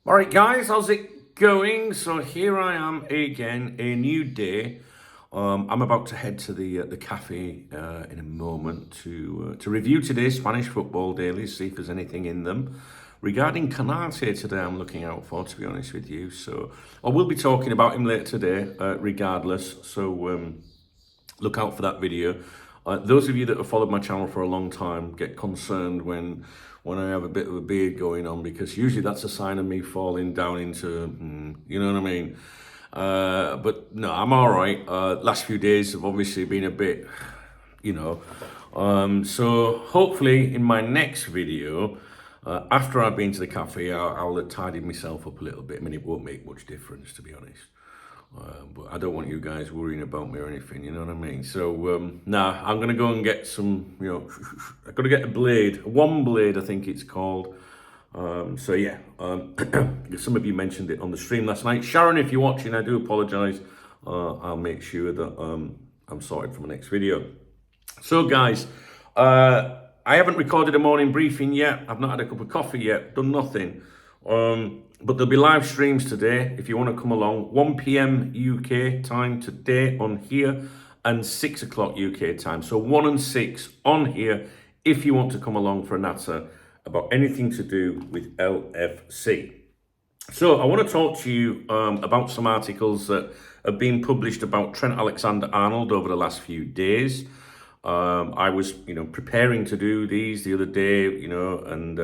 All right, guys, how's it going? So here I am again, a new day. I'm about to head to the cafe in a moment to review today's Spanish football dailies, see if there's anything in them. Regarding Canate today, I'm looking out for, to be honest with you. So I will be talking about him later today, regardless. So look out for that video. Those of you that have followed my channel for a long time get concerned when I have a bit of a beard going on, because usually that's a sign of me falling down into, you know what I mean? But no, I'm all right. Last few days have obviously been a bit, you know. So hopefully in my next video, after I've been to the cafe, I'll have tidied myself up a little bit. I mean, it won't make much difference, to be honest. But I don't want you guys worrying about me or anything, you know what I mean? So, nah, I'm going to go and get some, you know, I've got to get a blade, one blade, I think it's called. So, yeah, some of you mentioned it on the stream last night. Sharon, if you're watching, I do apologise. I'll make sure that I'm sorted for my next video. So, guys, I haven't recorded a morning briefing yet. I've not had a cup of coffee yet, done nothing. But there'll be live streams today if you want to come along. 1 p.m. UK time today on here, and 6 o'clock UK time. So 1 and 6 on here if you want to come along for a natter about anything to do with LFC. So I want to talk to you about some articles that have been published about Trent Alexander-Arnold over the last few days. I was, preparing to do these the other day, and,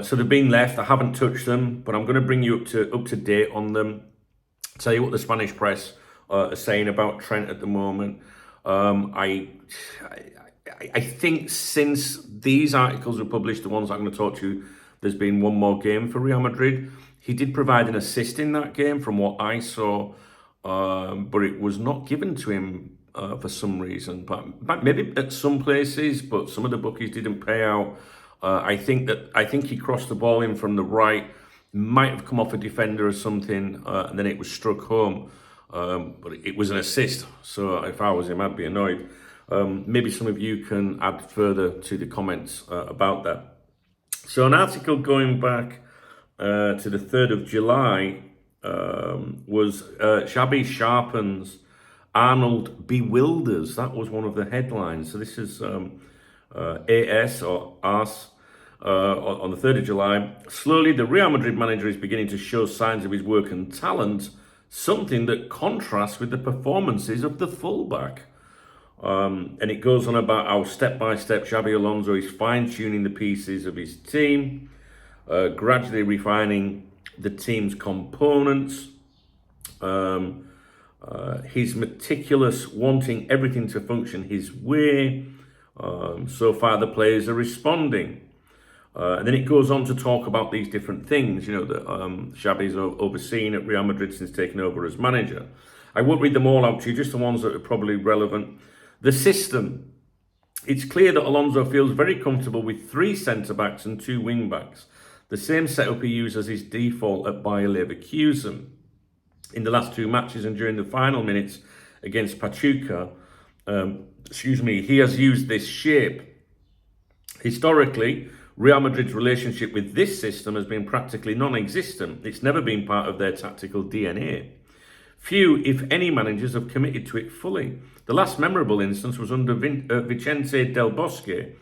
so they've been left. I haven't touched them, but I'm going to bring you up to date on them. Tell you what the Spanish press are saying about Trent at the moment. I think since these articles were published, the ones I'm going to talk to you, there's been one more game for Real Madrid. He did provide an assist in that game, from what I saw, but it was not given to him for some reason. But maybe at some places, but some of the bookies didn't pay out. I think he crossed the ball in from the right, might have come off a defender or something, and then it was struck home. But it was an assist, so if I was him, I'd be annoyed. Maybe some of you can add further to the comments about that. So an article going back to the 3rd of July was Xabi Sharpens, Arnold Bewilders. That was one of the headlines. So this is AS or AS. On the 3rd of July, slowly the Real Madrid manager is beginning to show signs of his work and talent, something that contrasts with the performances of the fullback. And it goes on about how step-by-step Xabi Alonso is fine-tuning the pieces of his team, gradually refining the team's components. He's meticulous, wanting everything to function his way. So far the players are responding. And then it goes on to talk about these different things, that Xabi's overseen at Real Madrid since taking over as manager. I won't read them all out to you, just the ones that are probably relevant. The system. It's clear that Alonso feels very comfortable with 3 centre-backs and 2 wing-backs, the same setup he used as his default at Bayer Leverkusen. In the last 2 matches and during the final minutes against Pachuca, he has used this shape. Historically, Real Madrid's relationship with this system has been practically non-existent. It's never been part of their tactical DNA. Few, if any, managers have committed to it fully. The last memorable instance was under Vicente Del Bosque,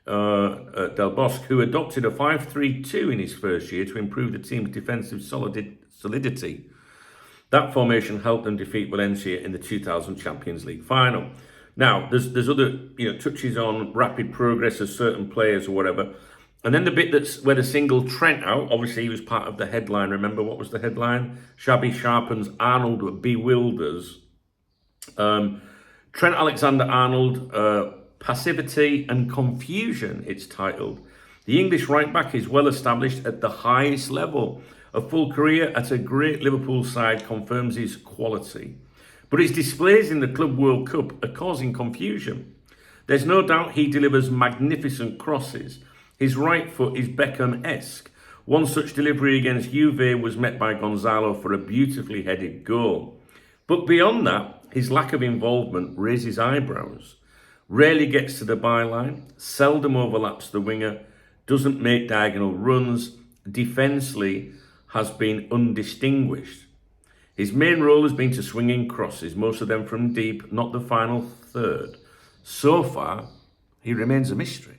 who adopted a 5-3-2 in his first year to improve the team's defensive solidity. That formation helped them defeat Valencia in the 2000 Champions League final. Now, there's other touches on rapid progress of certain players or whatever. And then the bit that's where the single Trent out, obviously he was part of the headline. Remember what was the headline? Xabi Sharpens, Arnold Bewilders. Trent Alexander-Arnold, Passivity and Confusion, it's titled. The English right-back is well established at the highest level. A full career at a great Liverpool side confirms his quality. But his displays in the Club World Cup are causing confusion. There's no doubt he delivers magnificent crosses. His right foot is Beckham-esque. One such delivery against Juve was met by Gonzalo for a beautifully headed goal. But beyond that, his lack of involvement raises eyebrows. Rarely gets to the byline, seldom overlaps the winger, doesn't make diagonal runs, defensively has been undistinguished. His main role has been to swing in crosses, most of them from deep, not the final third. So far, he remains a mystery.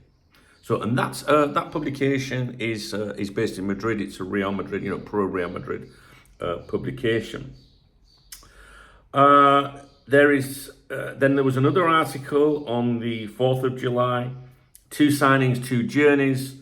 So, and that's that publication is based in Madrid. It's a Real Madrid, pro Real Madrid publication. There was another article on the 4th of July. 2 signings, 2 journeys.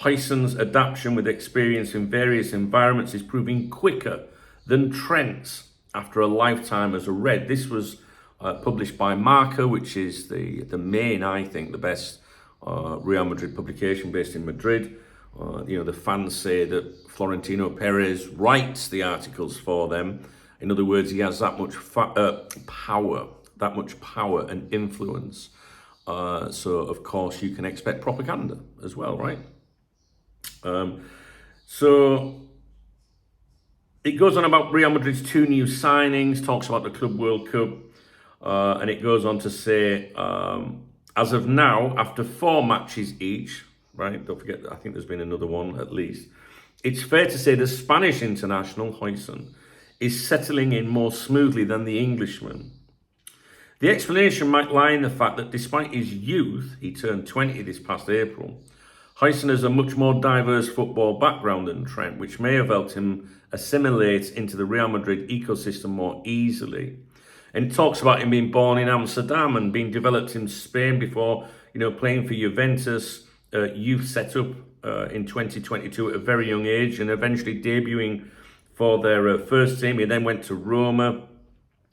Huijsen's adaptation with experience in various environments is proving quicker than Trent's after a lifetime as a Red. This was published by Marca, which is the main, I think, the best Real Madrid publication based in Madrid. The fans say that Florentino Perez writes the articles for them. In other words, he has that much power and influence. So, of course, you can expect propaganda as well, right? So it goes on about Real Madrid's 2 new signings, talks about the Club World Cup, and it goes on to say, as of now, after 4 matches each, right? Don't forget, I think there's been another one at least. It's fair to say the Spanish international, Huijsen, is settling in more smoothly than the Englishman. The explanation might lie in the fact that despite his youth, he turned 20 this past April, Huijsen has a much more diverse football background than Trent, which may have helped him assimilate into the Real Madrid ecosystem more easily. And it talks about him being born in Amsterdam and being developed in Spain before, playing for Juventus, youth set up in 2022 at a very young age and eventually debuting for their first team. He then went to Roma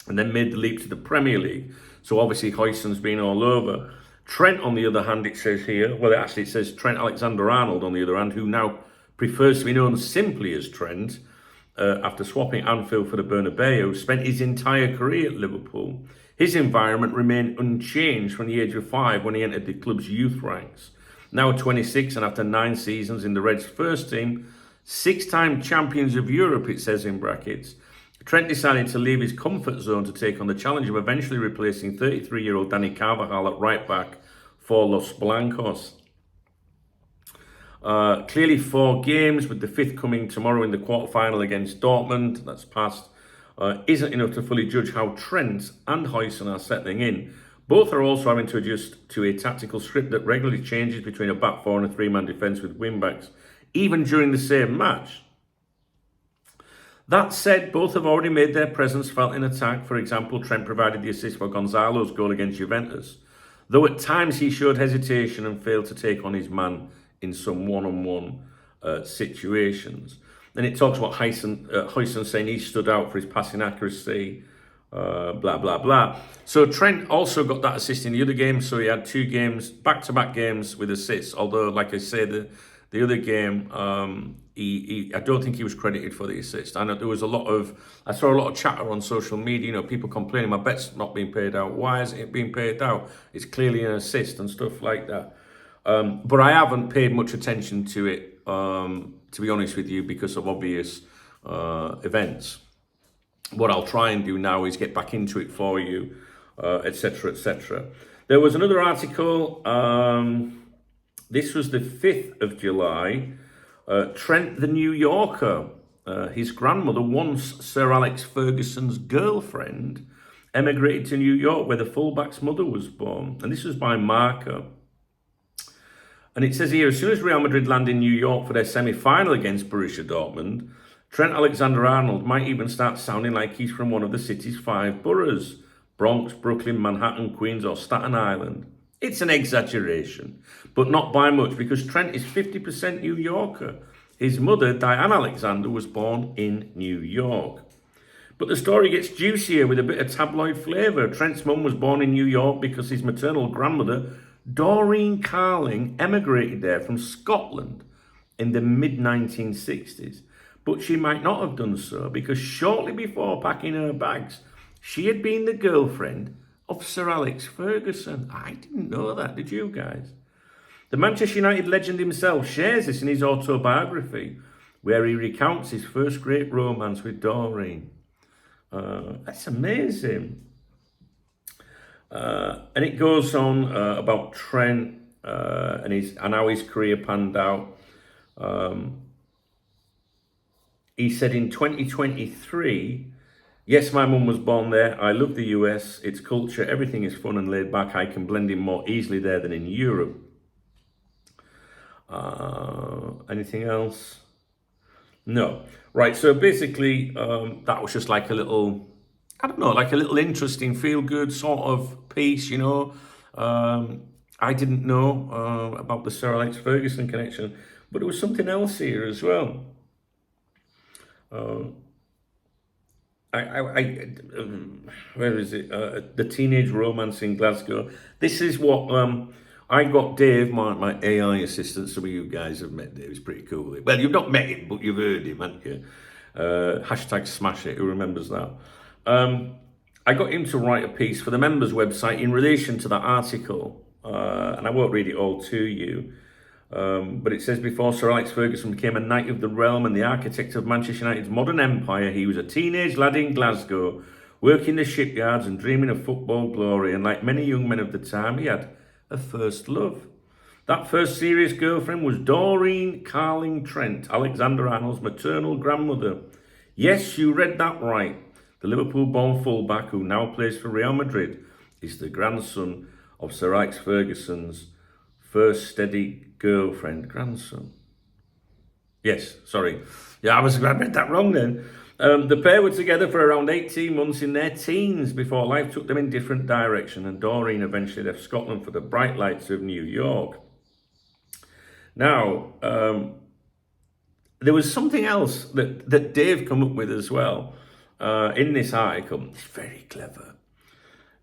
and then made the leap to the Premier League. So obviously Huijsen's been all over. Trent, on the other hand, it says here, it says Trent Alexander-Arnold, on the other hand, who now prefers to be known simply as Trent, after swapping Anfield for the Bernabeu, spent his entire career at Liverpool. His environment remained unchanged from the age of 5 when he entered the club's youth ranks. Now 26 and after 9 seasons in the Reds' first team, 6-time champions of Europe, it says in brackets, Trent decided to leave his comfort zone to take on the challenge of eventually replacing 33-year-old Dani Carvajal at right back for Los Blancos. Clearly 4 games, with the 5th coming tomorrow in the quarterfinal against Dortmund, that's past, isn't enough to fully judge how Trent and Huijsen are settling in. Both are also having to adjust to a tactical script that regularly changes between a back 4 and a 3-man defence with wing-backs, even during the same match. That said, both have already made their presence felt in attack. For example, Trent provided the assist for Gonzalo's goal against Juventus, though at times he showed hesitation and failed to take on his man in some one-on-one situations. Then it talks about Huijsen saying he stood out for his passing accuracy, blah, blah, blah. So Trent also got that assist in the other game, so he had 2 games, back-to-back games with assists, although, like I say, the other game, I don't think he was credited for the assist. I know I saw a lot of chatter on social media, people complaining, my bet's not being paid out. Why isn't it being paid out? It's clearly an assist and stuff like that. But I haven't paid much attention to it, to be honest with you, because of obvious events. What I'll try and do now is get back into it for you, etc., etc. There was another article, this was the 5th of July, Trent the New Yorker, his grandmother, once Sir Alex Ferguson's girlfriend, emigrated to New York where the fullback's mother was born. And this was by Marca. And it says here, as soon as Real Madrid land in New York for their semi-final against Borussia Dortmund, Trent Alexander-Arnold might even start sounding like he's from one of the city's 5 boroughs, Bronx, Brooklyn, Manhattan, Queens or Staten Island. It's an exaggeration, but not by much, because Trent is 50% New Yorker. His mother, Diane Alexander, was born in New York. But the story gets juicier with a bit of tabloid flavour. Trent's mum was born in New York because his maternal grandmother, Doreen Carling, emigrated there from Scotland in the mid-1960s. But she might not have done so because shortly before packing her bags, she had been the girlfriend of Sir Alex Ferguson. I didn't know that, did you guys? The Manchester United legend himself shares this in his autobiography, where he recounts his first great romance with Doreen. That's amazing. And it goes on about Trent and how his career panned out. He said in 2023, yes, my mum was born there. I love the US, its culture, everything is fun and laid back. I can blend in more easily there than in Europe. Anything else? No. Right, so basically, that was just like a little, I don't know, like a little interesting, feel-good sort of piece, you know. I didn't know about the Sir Alex Ferguson connection, but there was something else here as well. Where is it? The teenage romance in Glasgow. This is what I got Dave, my AI assistant. Some of you guys have met Dave. He's pretty cool. Well, you've not met him, but you've heard him, haven't you? Hashtag smash it. Who remembers that? I got him to write a piece for the members website in relation to that article, and I won't read it all to you. But it says, before Sir Alex Ferguson became a knight of the realm and the architect of Manchester United's modern empire, he was a teenage lad in Glasgow, working the shipyards and dreaming of football glory. And like many young men of the time, he had a first love. That first serious girlfriend was Doreen Carling Trent, Alexander Arnold's maternal grandmother. Yes, you read that right. The Liverpool-born fullback, who now plays for Real Madrid, is the grandson of Sir Alex Ferguson's first steady grandson. Yes, sorry. Yeah, I read that wrong then. The pair were together for around 18 months in their teens before life took them in different direction, and Doreen eventually left Scotland for the bright lights of New York. Now, there was something else that Dave come up with as well in this article. It's very clever.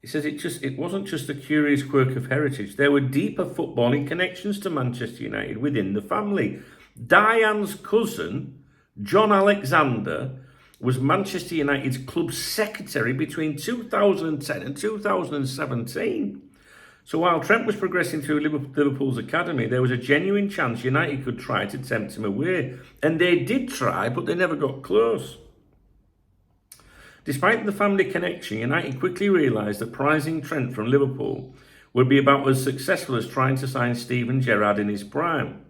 He says it wasn't just a curious quirk of heritage. There were deeper footballing connections to Manchester United within the family. Diane's cousin, John Alexander, was Manchester United's club secretary between 2010 and 2017. So while Trent was progressing through Liverpool's academy, there was a genuine chance United could try to tempt him away. And they did try, but they never got close. Despite the family connection, United quickly realised that prizing Trent from Liverpool would be about as successful as trying to sign Steven Gerrard in his prime.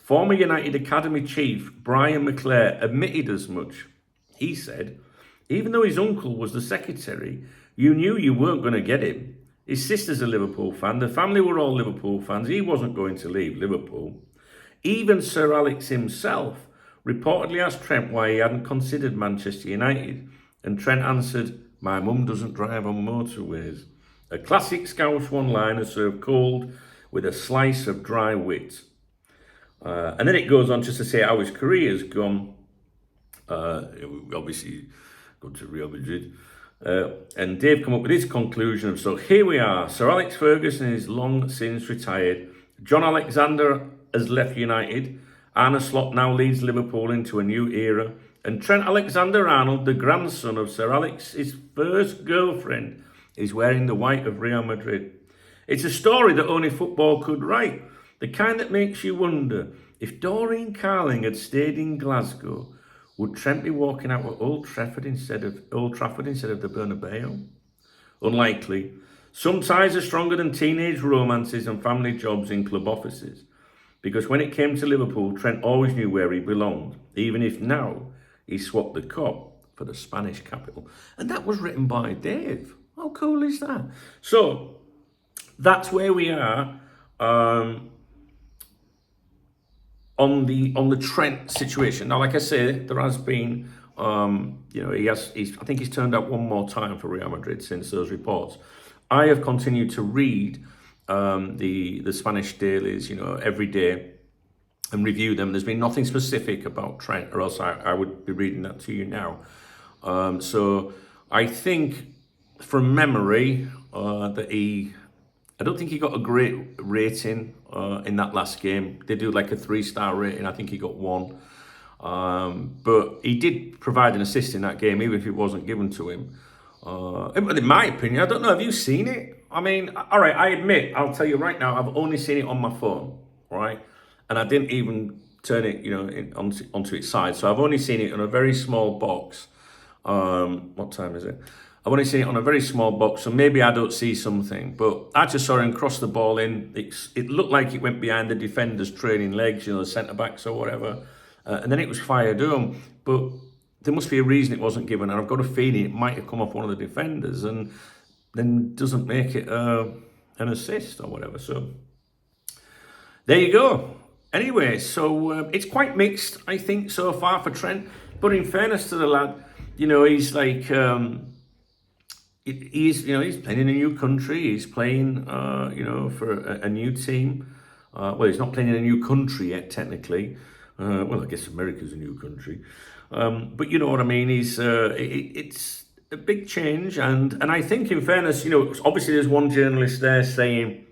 Former United Academy chief Brian McClare admitted as much. He said, even though his uncle was the secretary, you knew you weren't going to get him. His sister's a Liverpool fan, the family were all Liverpool fans, he wasn't going to leave Liverpool. Even Sir Alex himself reportedly asked Trent why he hadn't considered Manchester United. And Trent answered, my mum doesn't drive on motorways. A classic Scouse one-liner served cold with a slice of dry wit. And then it goes on just to say how his career's gone. Obviously, gone to Real Madrid. And Dave come up with his conclusion of, so here we are. Sir Alex Ferguson is long since retired. John Alexander has left United. Arne Slot now leads Liverpool into a new era. And Trent Alexander-Arnold, the grandson of Sir Alex's first girlfriend, is wearing the white of Real Madrid. It's a story that only football could write, the kind that makes you wonder, if Doreen Carling had stayed in Glasgow, would Trent be walking out at Old Trafford instead of the Bernabeu? Unlikely. Some ties are stronger than teenage romances and family jobs in club offices. Because when it came to Liverpool, Trent always knew where he belonged, even if now he swapped the Cop for the Spanish capital. And that was written by Dave. How cool is that? So that's where we are on the Trent situation. Now, like I say, there has been, I think he's turned up one more time for Real Madrid since those reports. I have continued to read the Spanish dailies, every day, and review them. There's been nothing specific about Trent, or else I would be reading that to you now. So I think, from memory, I don't think he got a great rating in that last game. They do like a 3-star rating. I think he got 1. But he did provide an assist in that game, even if it wasn't given to him. In my opinion, I don't know, have you seen it? I mean, all right, I admit, I'll tell you right now, I've only seen it on my phone, right? And I didn't even turn it, onto its side. So I've only seen it on a very small box. What time is it? I've only seen it on a very small box, so maybe I don't see something. But I just saw him cross the ball in. It looked like it went behind the defender's trailing legs, the centre-backs or whatever. and then it was fired home. But there must be a reason it wasn't given, and I've got a feeling it might have come off one of the defenders, and then doesn't make it an assist or whatever. So there you go. Anyway, so it's quite mixed, I think, so far for Trent. But in fairness to the lad, he's like he's playing in a new country. He's playing for a new team. Well, he's not playing in a new country yet, technically. Well, I guess America's a new country, but you know what I mean. It's a big change, and I think, in fairness, obviously there's one journalist there saying,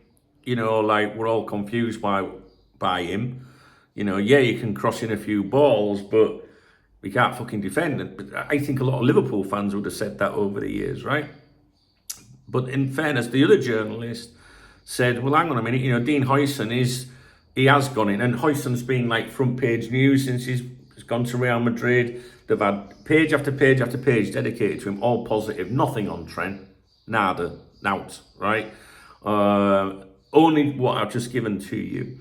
like, we're all confused by him. Yeah, you can cross in a few balls, but we can't fucking defend it. But I think a lot of Liverpool fans would have said that over the years, right? But in fairness, the other journalist said, well, hang on a minute, Dean Huijsen he has gone in, and Huijsen's been like front page news since he's gone to Real Madrid. They've had page after page after page dedicated to him, all positive, nothing on Trent, nada, nout, right? Only what I've just given to you.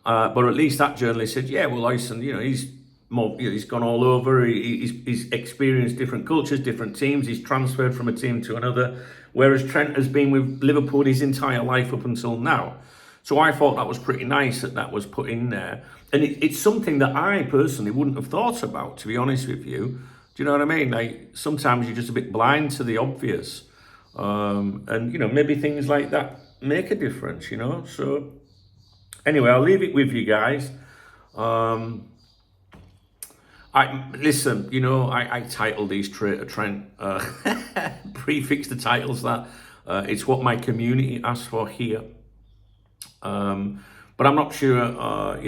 But at least that journalist said, yeah, well, Huijsen, he's gone all over. He's experienced different cultures, different teams. He's transferred from a team to another, whereas Trent has been with Liverpool his entire life up until now. So I thought that was pretty nice that was put in there. And it's something that I personally wouldn't have thought about, to be honest with you. Do you know what I mean? Like, sometimes you're just a bit blind to the obvious. And, maybe things like that make a difference, So anyway, I'll leave it with you guys. I titled these Traitor Trent, prefix the titles that. It's what my community asked for here. But I'm not sure,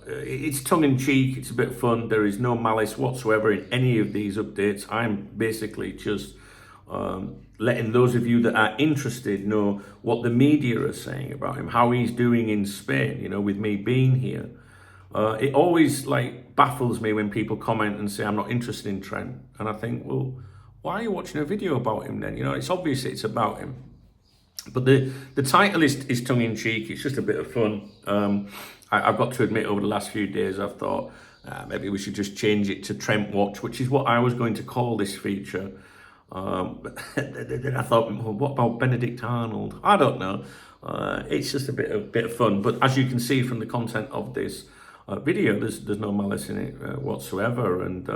it's tongue-in-cheek, it's a bit fun. There is no malice whatsoever in any of these updates. I'm basically just letting those of you that are interested know what the media are saying about him, how he's doing in Spain, with me being here. It always baffles me when people comment and say, I'm not interested in Trent. And I think, well, why are you watching a video about him then? It's obvious it's about him. But the title is tongue-in-cheek. It's just a bit of fun. I've got to admit, over the last few days, I've thought maybe we should just change it to Trent Watch, which is what I was going to call this feature. But then I thought, well, what about Benedict Arnold? I don't know. It's just a bit of fun. But as you can see from the content of this video, there's no malice in it whatsoever. And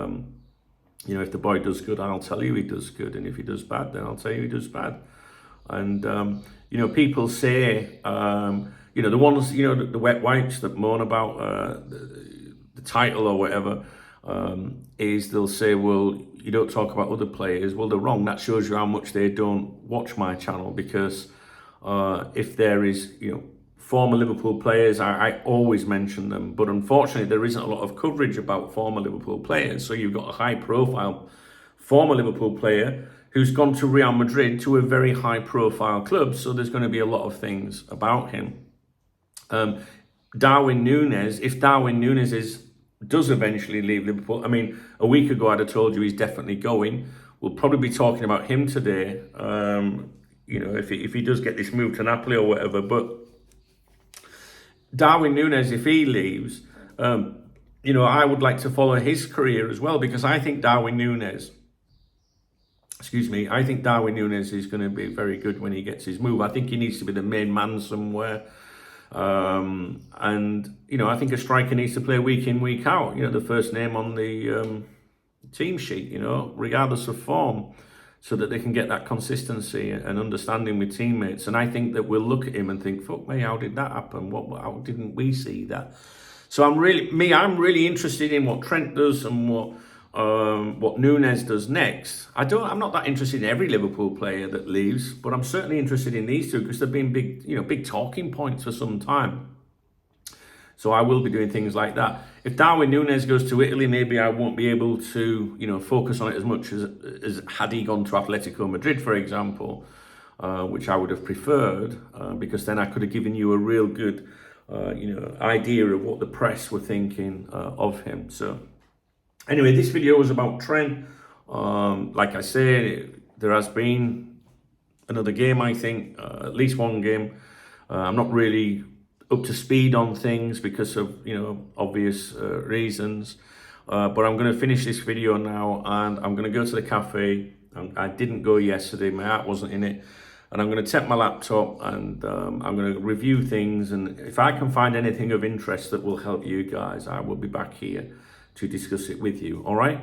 if the boy does good, I'll tell you he does good, and if he does bad, then I'll tell you he does bad. And people say, the ones, the wet wipes that moan about the title or whatever, is they'll say, well, you don't talk about other players. Well, they're wrong. That shows you how much they don't watch my channel, because if there is, former Liverpool players, I always mention them. But unfortunately, there isn't a lot of coverage about former Liverpool players. So you've got a high-profile former Liverpool player who's gone to Real Madrid, to a very high-profile club. So there's going to be a lot of things about him. Darwin Núñez, if Darwin Núñez does eventually leave Liverpool, I mean, a week ago I'd have told you he's definitely going. We'll probably be talking about him today, if he does get this move to Napoli or whatever. But Darwin Núñez, if he leaves, I would like to follow his career as well, because I think Darwin Núñez is going to be very good when he gets his move. I think he needs to be the main man somewhere. And, I think a striker needs to play week in, week out. The first name on the team sheet, regardless of form, so that they can get that consistency and understanding with teammates. And I think that we'll look at him and think, fuck me, how did that happen? How didn't we see that? So I'm really interested in what Trent does and what Núñez does next. I'm not that interested in every Liverpool player that leaves, but I'm certainly interested in these two, because they've been big talking points for some time. So I will be doing things like that. If Darwin Núñez goes to Italy, maybe I won't be able to, focus on it as much as had he gone to Atletico Madrid, for example, which I would have preferred, because then I could have given you a real good, idea of what the press were thinking of him. So anyway, this video was about Trent. Like I said, there has been another game, I think, at least one game. I'm not really up to speed on things because of, obvious reasons. But I'm going to finish this video now, and I'm going to go to the cafe. I didn't go yesterday, my heart wasn't in it. And I'm going to take my laptop, and I'm going to review things. And if I can find anything of interest that will help you guys, I will be back here to discuss it with you. All right.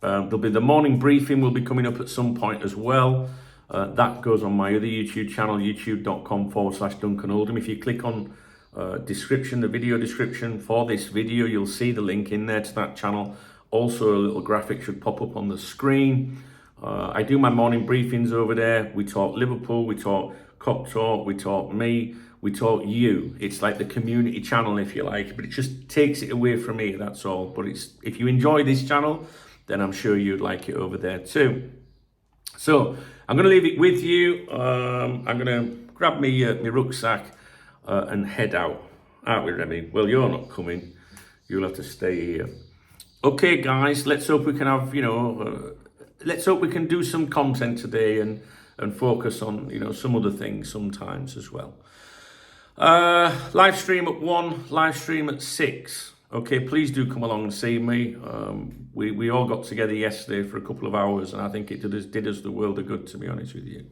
There'll be the morning briefing will be coming up at some point as well. That goes on my other YouTube channel, youtube.com/Duncan Oldham. If you click on description, the video description for this video, you'll see the link in there to that channel. Also, a little graphic should pop up on the screen. I do my morning briefings over there. We talk Liverpool, we talk Cop Talk, we talk me, we talk you. It's like the community channel, if you like, but it just takes it away from me, that's all. But it's, if you enjoy this channel, then I'm sure you'd like it over there too. So I'm going to leave it with you. I'm going to grab me rucksack and head out. Aren't we, Remy? Well, you're not coming. You'll have to stay here. Okay, guys, let's hope we can have, let's hope we can do some content today and focus on, some other things sometimes as well. Live stream at 1, live stream at 6. Okay, please do come along and see me. We all got together yesterday for a couple of hours, and I think it did us the world of good, to be honest with you.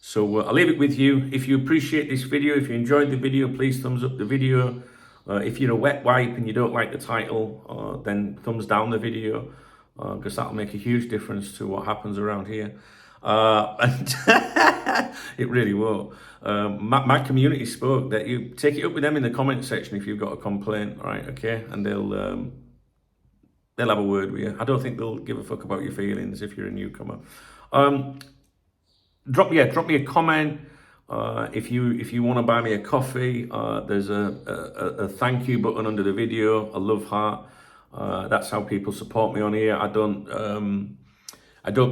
So I'll leave it with you. If you appreciate this video, if you enjoyed the video, please thumbs up the video. If you're a wet wipe and you don't like the title, then thumbs down the video, because that'll make a huge difference to what happens around here. And it really will. My community spoke that you take it up with them in the comment section if you've got a complaint, right? Okay, and they'll have a word with you. I don't think they'll give a fuck about your feelings if you're a newcomer. Drop me a comment. If you want to buy me a coffee, there's a thank you button under the video, a love heart. That's how people support me on here. I don't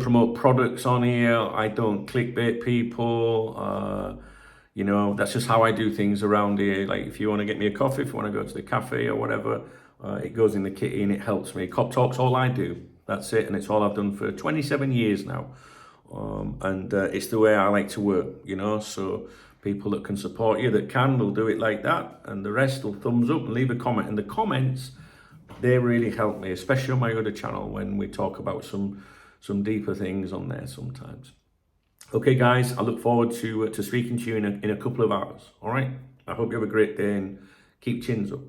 promote products on here. I don't clickbait people. That's just how I do things around here. Like, if you want to get me a coffee, if you want to go to the cafe or whatever, it goes in the kitty and it helps me. Cop Talk's all I do. That's it. And it's all I've done for 27 years now. And it's the way I like to work, so people that can support you, that can, will do it like that. And the rest will thumbs up and leave a comment. And the comments, they really help me, especially on my other channel when we talk about some deeper things on there sometimes. Okay, guys, I look forward to speaking to you in a couple of hours. All right. I hope you have a great day and keep chins up.